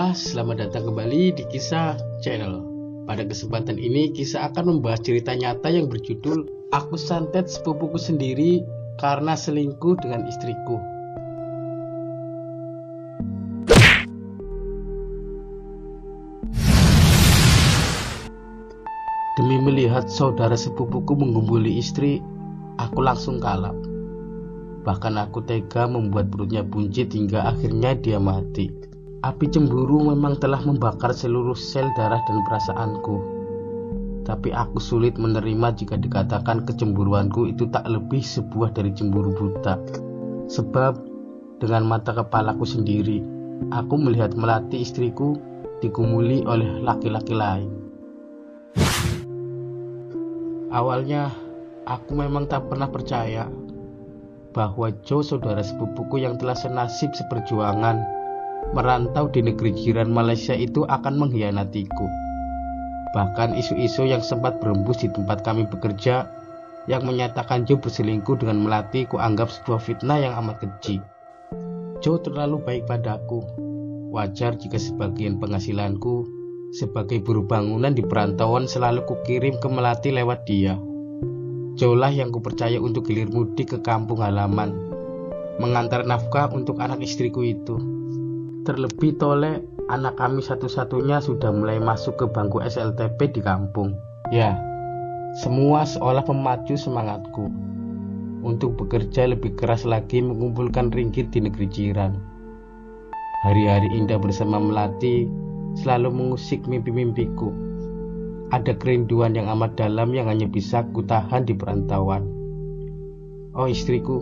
semua, selamat datang kembali di Kisah Channel. Pada kesempatan ini, Kisah akan membahas cerita nyata yang berjudul Aku Santet Sepupuku Sendiri Karena Selingkuh Dengan Istriku. Demi melihat saudara sepupuku menggembuli istri, aku langsung kalap. Bahkan aku tega membuat perutnya buncit hingga akhirnya dia mati. Api cemburu memang telah membakar seluruh sel darah dan perasaanku. Tapi aku sulit menerima jika dikatakan kecemburuanku itu tak lebih sebuah dari cemburu buta. Sebab dengan mata kepalaku sendiri, aku melihat Melati istriku digumuli oleh laki-laki lain. Awalnya, aku memang tak pernah percaya bahwa Joe, saudara sepupuku yang telah senasib seperjuangan merantau di negeri jiran Malaysia itu akan mengkhianatiku. Bahkan isu-isu yang sempat berembus di tempat kami bekerja yang menyatakan Joe berselingkuh dengan Melati kuanggap sebuah fitnah yang amat keji. Joe terlalu baik padaku. Wajar jika sebagian penghasilanku sebagai buruh bangunan di perantauan selalu kukirim ke Melati lewat dia. Joe lah yang kupercaya untuk hilir mudik ke kampung halaman, mengantar nafkah untuk anak istriku itu. Terlebih toleh, anak kami satu-satunya sudah mulai masuk ke bangku SLTP di kampung. Ya, semua seolah memacu semangatku untuk bekerja lebih keras lagi mengumpulkan ringgit di negeri jiran. Hari-hari indah bersama Melati selalu mengusik mimpi-mimpiku. Ada kerinduan yang amat dalam yang hanya bisa kutahan di perantauan. Oh istriku,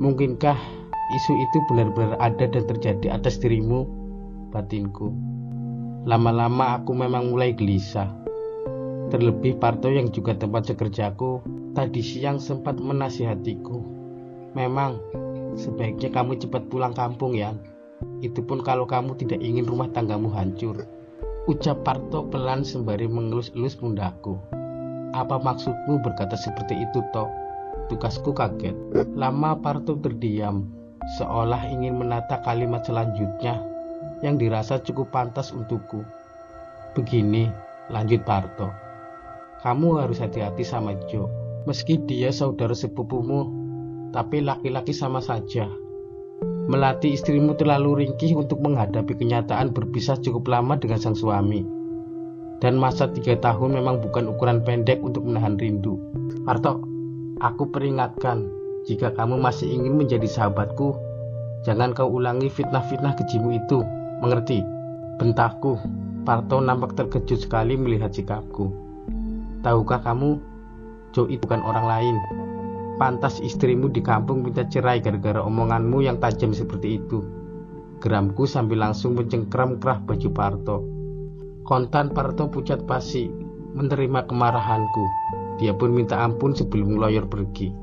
mungkinkah isu itu benar-benar ada dan terjadi atas dirimu, batinku. Lama-lama aku memang mulai gelisah. Terlebih Parto yang juga tempat sekerjaku tadi siang sempat menasihatiku. Memang sebaiknya kamu cepat pulang kampung ya. Itu pun kalau kamu tidak ingin rumah tanggamu hancur, ucap Parto pelan sembari mengelus-elus pundakku. Apa maksudmu berkata seperti itu, Toh? Tukasku kaget. Lama Parto terdiam, seolah ingin menata kalimat selanjutnya yang dirasa cukup pantas untukku. Begini, lanjut Parto. Kamu harus hati-hati sama Joe. Meski dia saudara sepupumu, tapi laki-laki sama saja. Melati istrimu terlalu ringkih untuk menghadapi kenyataan berpisah cukup lama dengan sang suami. Dan masa 3 tahun memang bukan ukuran pendek untuk menahan rindu. Parto, aku peringatkan, jika kamu masih ingin menjadi sahabatku, jangan kau ulangi fitnah-fitnah kejimu itu, mengerti? Bentakku. Parto nampak terkejut sekali melihat sikapku. Tahukah kamu, Joe itu bukan orang lain. Pantas istrimu di kampung minta cerai gara-gara omonganmu yang tajam seperti itu. Geramku sambil langsung mencengkram kerah baju Parto. Kontan Parto pucat pasi menerima kemarahanku. Dia pun minta ampun sebelum ngeloyor pergi.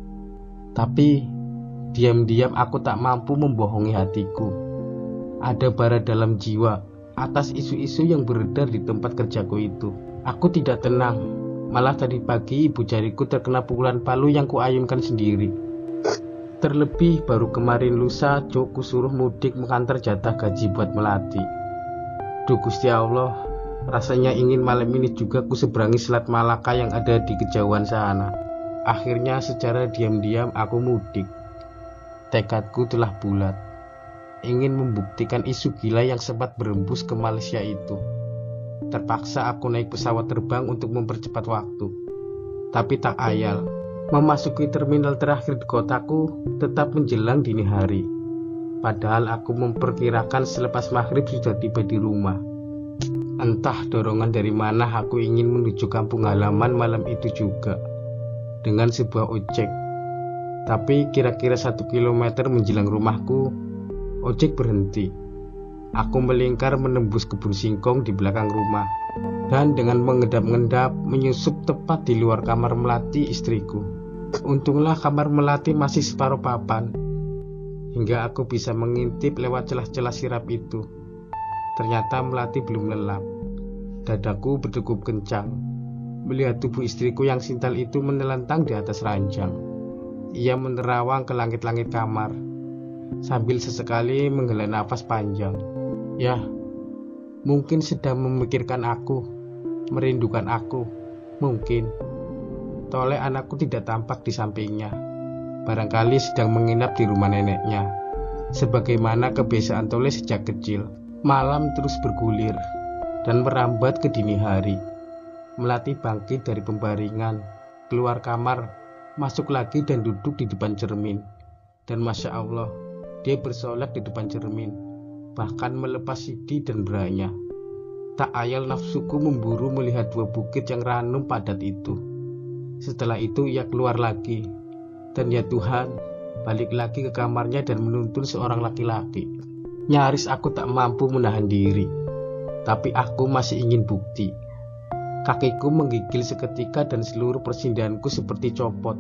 Tapi diam-diam aku tak mampu membohongi hatiku. Ada bara dalam jiwa atas isu-isu yang beredar di tempat kerjaku itu. Aku tidak tenang. Malah tadi pagi ibu jariku terkena pukulan palu yang kuayunkan sendiri. Terlebih baru kemarin lusa Joe kusuruh mudik mengantar jatah gaji buat Melati. Duh Gusti Allah, rasanya ingin malam ini juga kuseberangi Selat Malaka yang ada di kejauhan sana. Akhirnya secara diam-diam aku mudik. Tekadku telah bulat, ingin membuktikan isu gila yang sempat berembus ke Malaysia itu. Terpaksa aku naik pesawat terbang untuk mempercepat waktu. Tapi tak ayal, memasuki terminal terakhir di kotaku tetap menjelang dini hari. Padahal aku memperkirakan selepas maghrib sudah tiba di rumah. Entah dorongan dari mana aku ingin menuju kampung halaman malam itu juga, dengan sebuah ojek. Tapi kira-kira 1 kilometer menjelang rumahku, ojek berhenti. Aku melingkar menembus kebun singkong di belakang rumah, dan dengan mengendap-endap menyusup tepat di luar kamar Melati istriku. Untunglah kamar Melati masih separuh papan, hingga aku bisa mengintip lewat celah-celah sirap itu. Ternyata Melati belum lelap. Dadaku berdegup kencang melihat tubuh istriku yang sintal itu menelentang di atas ranjang. Ia menerawang ke langit-langit kamar, sambil sesekali menghela nafas panjang. Ya, Mungkin sedang memikirkan aku, merindukan aku, mungkin. Toleh anakku tidak tampak di sampingnya. Barangkali sedang menginap di rumah neneknya. Sebagaimana kebiasaan Toleh sejak kecil. Malam terus bergulir dan merambat ke dini hari. Melati bangkit dari pembaringan, keluar kamar, masuk lagi dan duduk di depan cermin. Dan Masya Allah, dia bersolek di depan cermin, bahkan melepas sidi dan beranya. Tak ayal nafsuku memburu melihat dua bukit yang ranum padat itu. Setelah itu ia keluar lagi, dan ya Tuhan, balik lagi ke kamarnya dan menuntun seorang laki-laki. Nyaris aku tak mampu menahan diri, tapi aku masih ingin bukti. Kakiku menggigil seketika dan seluruh persindahanku seperti copot.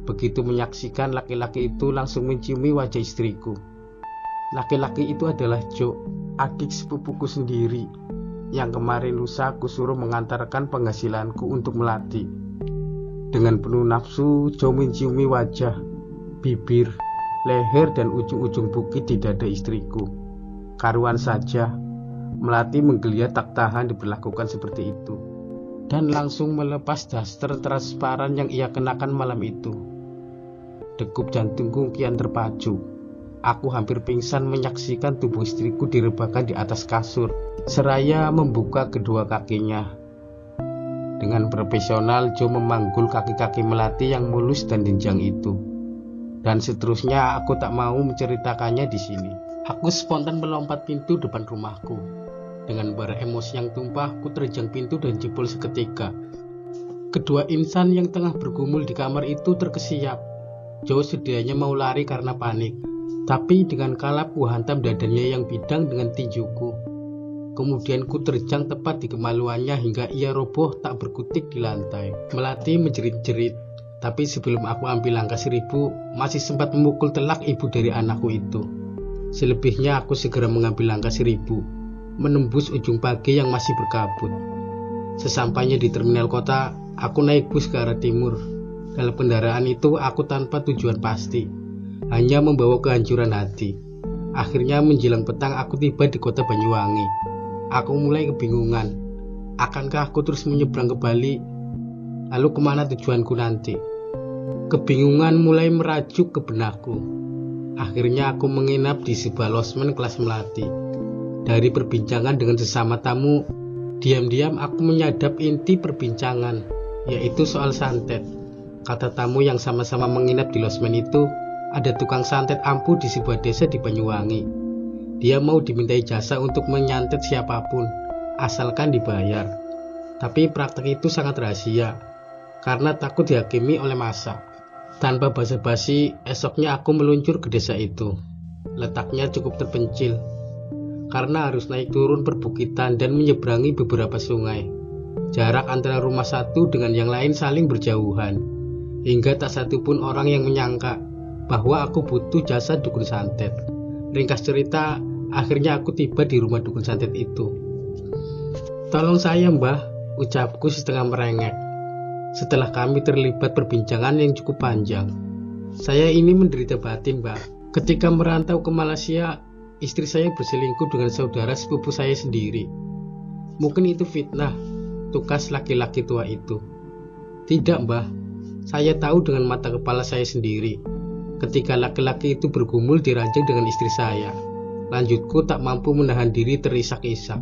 Begitu menyaksikan laki-laki itu langsung menciumi wajah istriku. Laki-laki itu adalah Jo, adik sepupuku sendiri, yang kemarin lusa aku suruh mengantarkan penghasilanku untuk Melati. Dengan penuh nafsu, Jo menciumi wajah, bibir, leher dan ujung-ujung bukit di dada istriku. Karuan saja, Melati menggeliat tak tahan diperlakukan seperti itu, dan langsung melepas daster transparan yang ia kenakan malam itu. Degup jantungku kian terpacu. Aku hampir pingsan menyaksikan tubuh istriku direbahkan di atas kasur, seraya membuka kedua kakinya. Dengan profesional, Jo memanggul kaki-kaki Melati yang mulus dan jenjang itu. Dan seterusnya aku tak mau menceritakannya di sini. Aku spontan melompat pintu depan rumahku. Dengan bara emosi yang tumpah, aku terjang pintu dan jebol seketika. Kedua insan yang tengah bergumul di kamar itu terkesiap. Jo sedianya mau lari karena panik. Tapi dengan kalap ku hantam dadanya yang bidang dengan tinjuku. Kemudian ku terjang tepat di kemaluannya hingga ia roboh tak berkutik di lantai. Melati menjerit-jerit, tapi sebelum aku ambil langkah 1000, masih sempat memukul telak ibu dari anakku itu. Selebihnya aku segera mengambil langkah 1000, menembus ujung pagi yang masih berkabut. Sesampainya di terminal kota, aku naik bus ke arah timur. Dalam kendaraan itu aku tanpa tujuan pasti, hanya membawa kehancuran hati. Akhirnya menjelang petang aku tiba di kota Banyuwangi. Aku mulai kebingungan. Akankah aku terus menyeberang ke Bali? Lalu kemana tujuanku nanti? Kebingungan mulai merajuk ke benakku. Akhirnya aku menginap di sebuah losmen kelas Melati. Dari perbincangan dengan sesama tamu, diam-diam aku menyadap inti perbincangan, yaitu soal santet. Kata tamu yang sama-sama menginap di losmen itu, ada tukang santet ampuh di sebuah desa di Banyuwangi. Dia mau dimintai jasa untuk menyantet siapapun, asalkan dibayar. Tapi praktek itu sangat rahasia, karena takut dihakimi oleh massa. Tanpa basa-basi, esoknya aku meluncur ke desa itu. Letaknya cukup terpencil, karena harus naik turun perbukitan dan menyeberangi beberapa sungai. Jarak antara rumah satu dengan yang lain saling berjauhan, hingga tak satupun orang yang menyangka bahwa aku butuh jasa dukun santet. Ringkas cerita, akhirnya aku tiba di rumah dukun santet itu. "Tolong saya, Mbah," ucapku setengah merengek. Setelah kami terlibat perbincangan yang cukup panjang. "Saya ini menderita batin, Mbah. Ketika merantau ke Malaysia, istri saya berselingkuh dengan saudara sepupu saya sendiri. Mungkin itu fitnah," tukas laki-laki tua itu. "Tidak, Mbah. Saya tahu dengan mata kepala saya sendiri. Ketika laki-laki itu bergumul di ranjang dengan istri saya, lanjutku tak mampu menahan diri terisak-isak."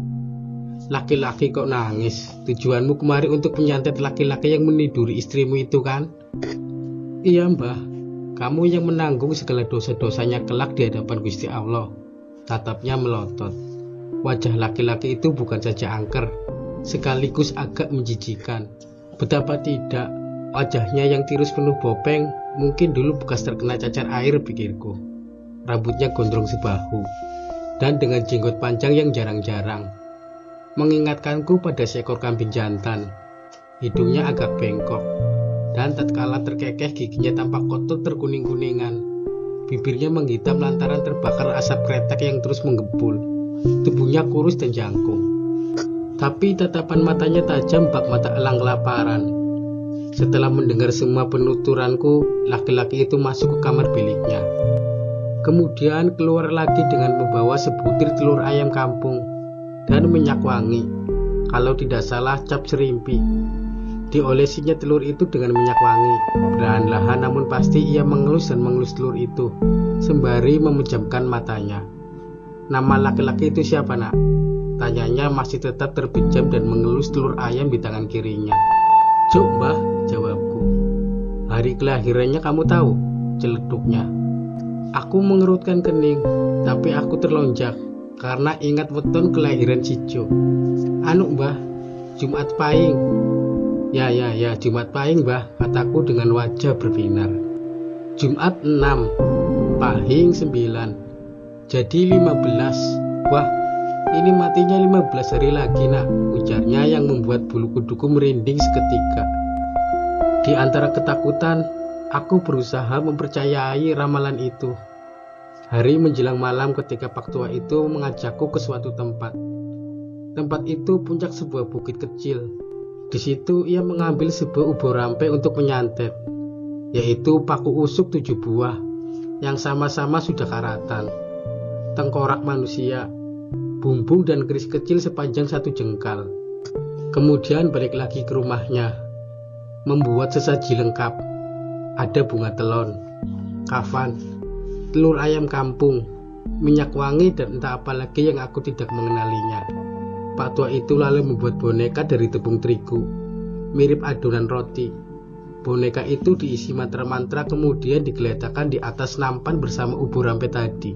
"Laki-laki kok nangis? Tujuanmu kemari untuk menyantet laki-laki yang meniduri istrimu itu kan?" "Iya, Mbah. Kamu yang menanggung segala dosa-dosanya kelak di hadapan Gusti Allah," tatapnya melotot. Wajah laki-laki itu bukan saja angker, sekaligus agak menjijikan. Betapa tidak, wajahnya yang tirus penuh bopeng mungkin dulu bekas terkena cacar air, pikirku. Rambutnya gondrong sebahu, dan dengan jenggot panjang yang jarang-jarang, mengingatkanku pada seekor kambing jantan. Hidungnya agak bengkok, dan tatkala terkekeh giginya tampak kotor terkuning-kuningan. Bibirnya menghitam lantaran terbakar asap kretek yang terus menggempul. Tubuhnya kurus dan jangkung, tapi tatapan matanya tajam bak mata elang kelaparan. Setelah mendengar semua penuturanku, laki-laki itu masuk ke kamar biliknya. Kemudian keluar lagi dengan membawa sebutir telur ayam kampung. dan minyak wangi. Kalau tidak salah cap serimpi. Diolesinya telur itu dengan minyak wangi. Perlahan-lahan namun pasti ia mengelus dan mengelus telur itu, sembari memejamkan matanya. Nama laki-laki itu siapa, nak? Tanyanya masih tetap terpejam dan mengelus telur ayam di tangan kirinya. Jok, Mbah, jawabku. Hari kelahirannya kamu tahu? Celeduknya. Aku mengerutkan kening, tapi aku terlonjak karena ingat weton kelahiran si Jo. Anu, Mbah, Jumat Pahing. Ya, Jumat Pahing, Mbah, kataku dengan wajah berbinar. Jumat 6, Pahing 9, jadi 15. Wah, ini matinya 15 hari lagi, nak, ujarnya yang membuat bulu kuduku merinding seketika. Di antara ketakutan, aku berusaha mempercayai ramalan itu. Hari menjelang malam ketika Pak Tua itu mengajakku ke suatu tempat. Tempat itu puncak sebuah bukit kecil. Di situ ia mengambil sebuah ubur rampe untuk menyantet, yaitu paku usuk 7 buah yang sama-sama sudah karatan, tengkorak manusia, bumbung dan keris kecil sepanjang 1 jengkal. Kemudian balik lagi ke rumahnya, membuat sesaji lengkap. Ada bunga telon, kafan, telur ayam kampung, minyak wangi, dan entah apa lagi yang aku tidak mengenalinya. Pak Tua itu lalu membuat boneka dari tepung terigu, mirip adonan roti. Boneka itu diisi mantra-mantra kemudian digeletakkan di atas nampan bersama ubur rampe tadi.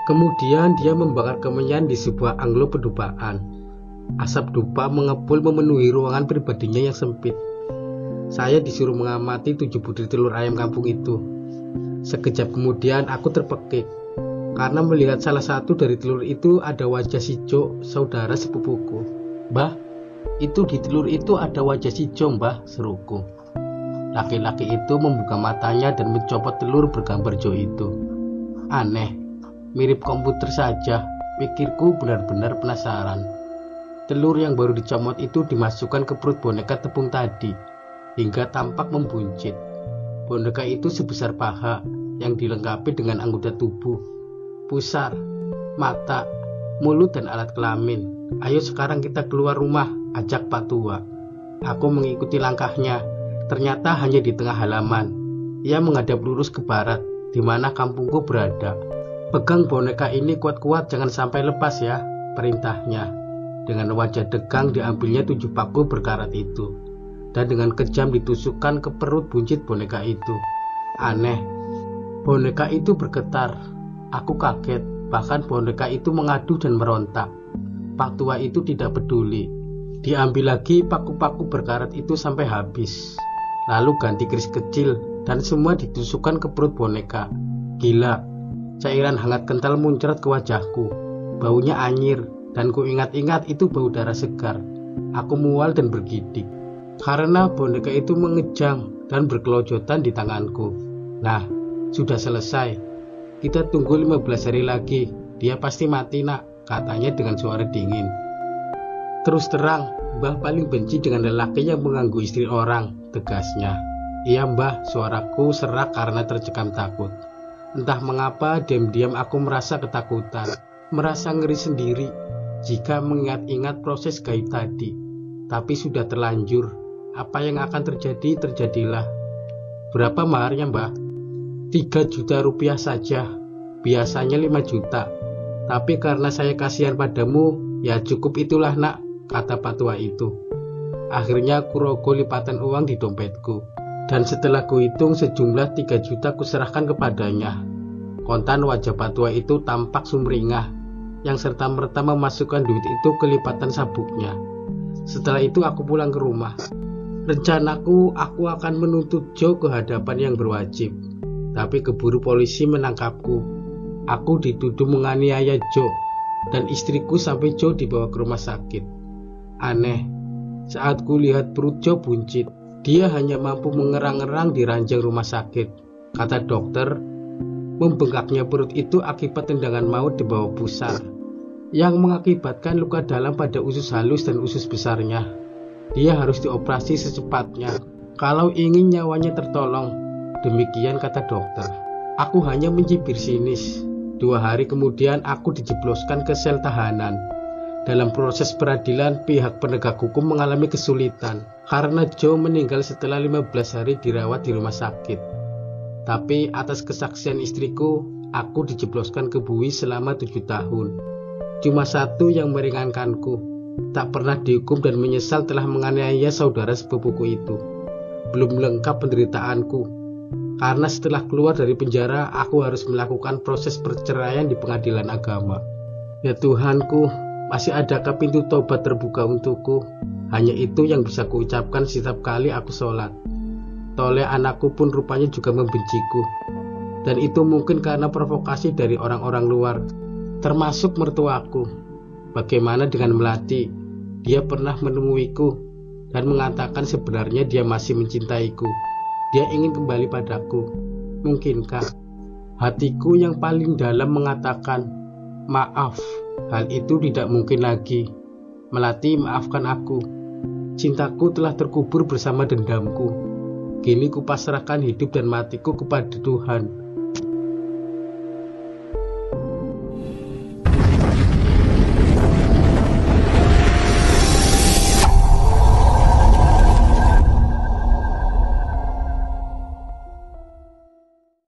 Kemudian dia membakar kemenyan di sebuah anglo pedupaan. Asap dupa mengepul memenuhi ruangan pribadinya yang sempit. Saya disuruh mengamati 7 butir telur ayam kampung itu. Sekejap kemudian aku terpekik karena melihat salah satu dari telur itu ada wajah si Jo, saudara sepupuku. Mbah, itu di telur itu ada wajah si Jo, Mbah, seruku. Laki-laki itu membuka matanya dan mencopot telur bergambar Jo itu. Aneh, mirip komputer saja, pikirku benar-benar penasaran. Telur yang baru dicomot itu dimasukkan ke perut boneka tepung tadi, hingga tampak membuncit. Boneka itu sebesar paha, yang dilengkapi dengan anggota tubuh, pusar, mata, mulut, dan alat kelamin. Ayo sekarang kita keluar rumah, ajak Pak Tua. Aku mengikuti langkahnya. Ternyata hanya di tengah halaman. Ia menghadap lurus ke barat, di mana kampungku berada. Pegang boneka ini kuat-kuat, jangan sampai lepas ya, perintahnya. Dengan wajah degang diambilnya 7 paku berkarat itu, dan dengan kejam ditusukkan ke perut buncit boneka itu. Aneh, boneka itu bergetar. Aku kaget, bahkan boneka itu mengadu dan merontak. Pak Tua itu tidak peduli. Diambil lagi paku-paku berkarat itu sampai habis. Lalu ganti keris kecil dan semua ditusukkan ke perut boneka. Gila, cairan hangat kental muncrat ke wajahku. Baunya anyir dan ku ingat-ingat itu bau darah segar. Aku mual dan bergidik karena boneka itu mengejang dan berkelojotan di tanganku. Nah, sudah selesai. Kita tunggu 15 hari lagi. Dia pasti mati, nak, katanya dengan suara dingin. Terus terang, Mbah paling benci dengan lelaki yang mengganggu istri orang, tegasnya. Iya, Mbah, suaraku serak karena tercekam takut. Entah mengapa diam-diam aku merasa ketakutan, merasa ngeri sendiri jika mengingat-ingat proses gaib tadi. Tapi sudah terlanjur. Apa yang akan terjadi, terjadilah. Berapa maharnya, Mbah? 3 juta rupiah saja. Biasanya 5 juta. Tapi karena saya kasihan padamu, ya cukup itulah, nak, kata Pak Tua itu. Akhirnya aku rogoh lipatan uang di dompetku. Dan setelah kuhitung sejumlah 3 juta kuserahkan kepadanya. Kontan wajah Pak Tua itu tampak sumringah, yang serta-merta memasukkan duit itu ke lipatan sabuknya. Setelah itu aku pulang ke rumah. Rencanaku, aku akan menuntut Jo ke hadapan yang berwajib. Tapi keburu polisi menangkapku. Aku dituduh menganiaya Jo dan istriku sampai Jo dibawa ke rumah sakit. Aneh, saat kulihat perut Jo buncit, dia hanya mampu mengerang-erang di ranjang rumah sakit. Kata dokter, membengkaknya perut itu akibat tendangan maut di bawah pusar, yang mengakibatkan luka dalam pada usus halus dan usus besarnya. Dia harus dioperasi secepatnya kalau ingin nyawanya tertolong. Demikian kata dokter. Aku hanya mencibir sinis. 2 hari kemudian aku dijebloskan ke sel tahanan. Dalam proses peradilan, pihak penegak hukum mengalami kesulitan karena Joe meninggal setelah 15 hari dirawat di rumah sakit. Tapi atas kesaksian istriku, aku dijebloskan ke bui selama 7 tahun. Cuma satu yang meringankanku, tak pernah dihukum dan menyesal telah menganiaya saudara sepupuku itu. Belum lengkap penderitaanku, karena setelah keluar dari penjara, aku harus melakukan proses perceraian di pengadilan agama. Ya Tuhanku, masih adakah pintu tobat terbuka untukku? Hanya itu yang bisa kuucapkan setiap kali aku sholat. Toleh anakku pun rupanya juga membenciku. Dan itu mungkin karena provokasi dari orang-orang luar, termasuk mertuaku. Bagaimana dengan Melati? Dia pernah menemuiku dan mengatakan sebenarnya dia masih mencintaiku. Dia ingin kembali padaku. Mungkinkah? Hatiku yang paling dalam mengatakan, maaf. Hal itu tidak mungkin lagi. Melati, maafkan aku. Cintaku telah terkubur bersama dendamku. Kini kupasrahkan hidup dan matiku kepada Tuhan.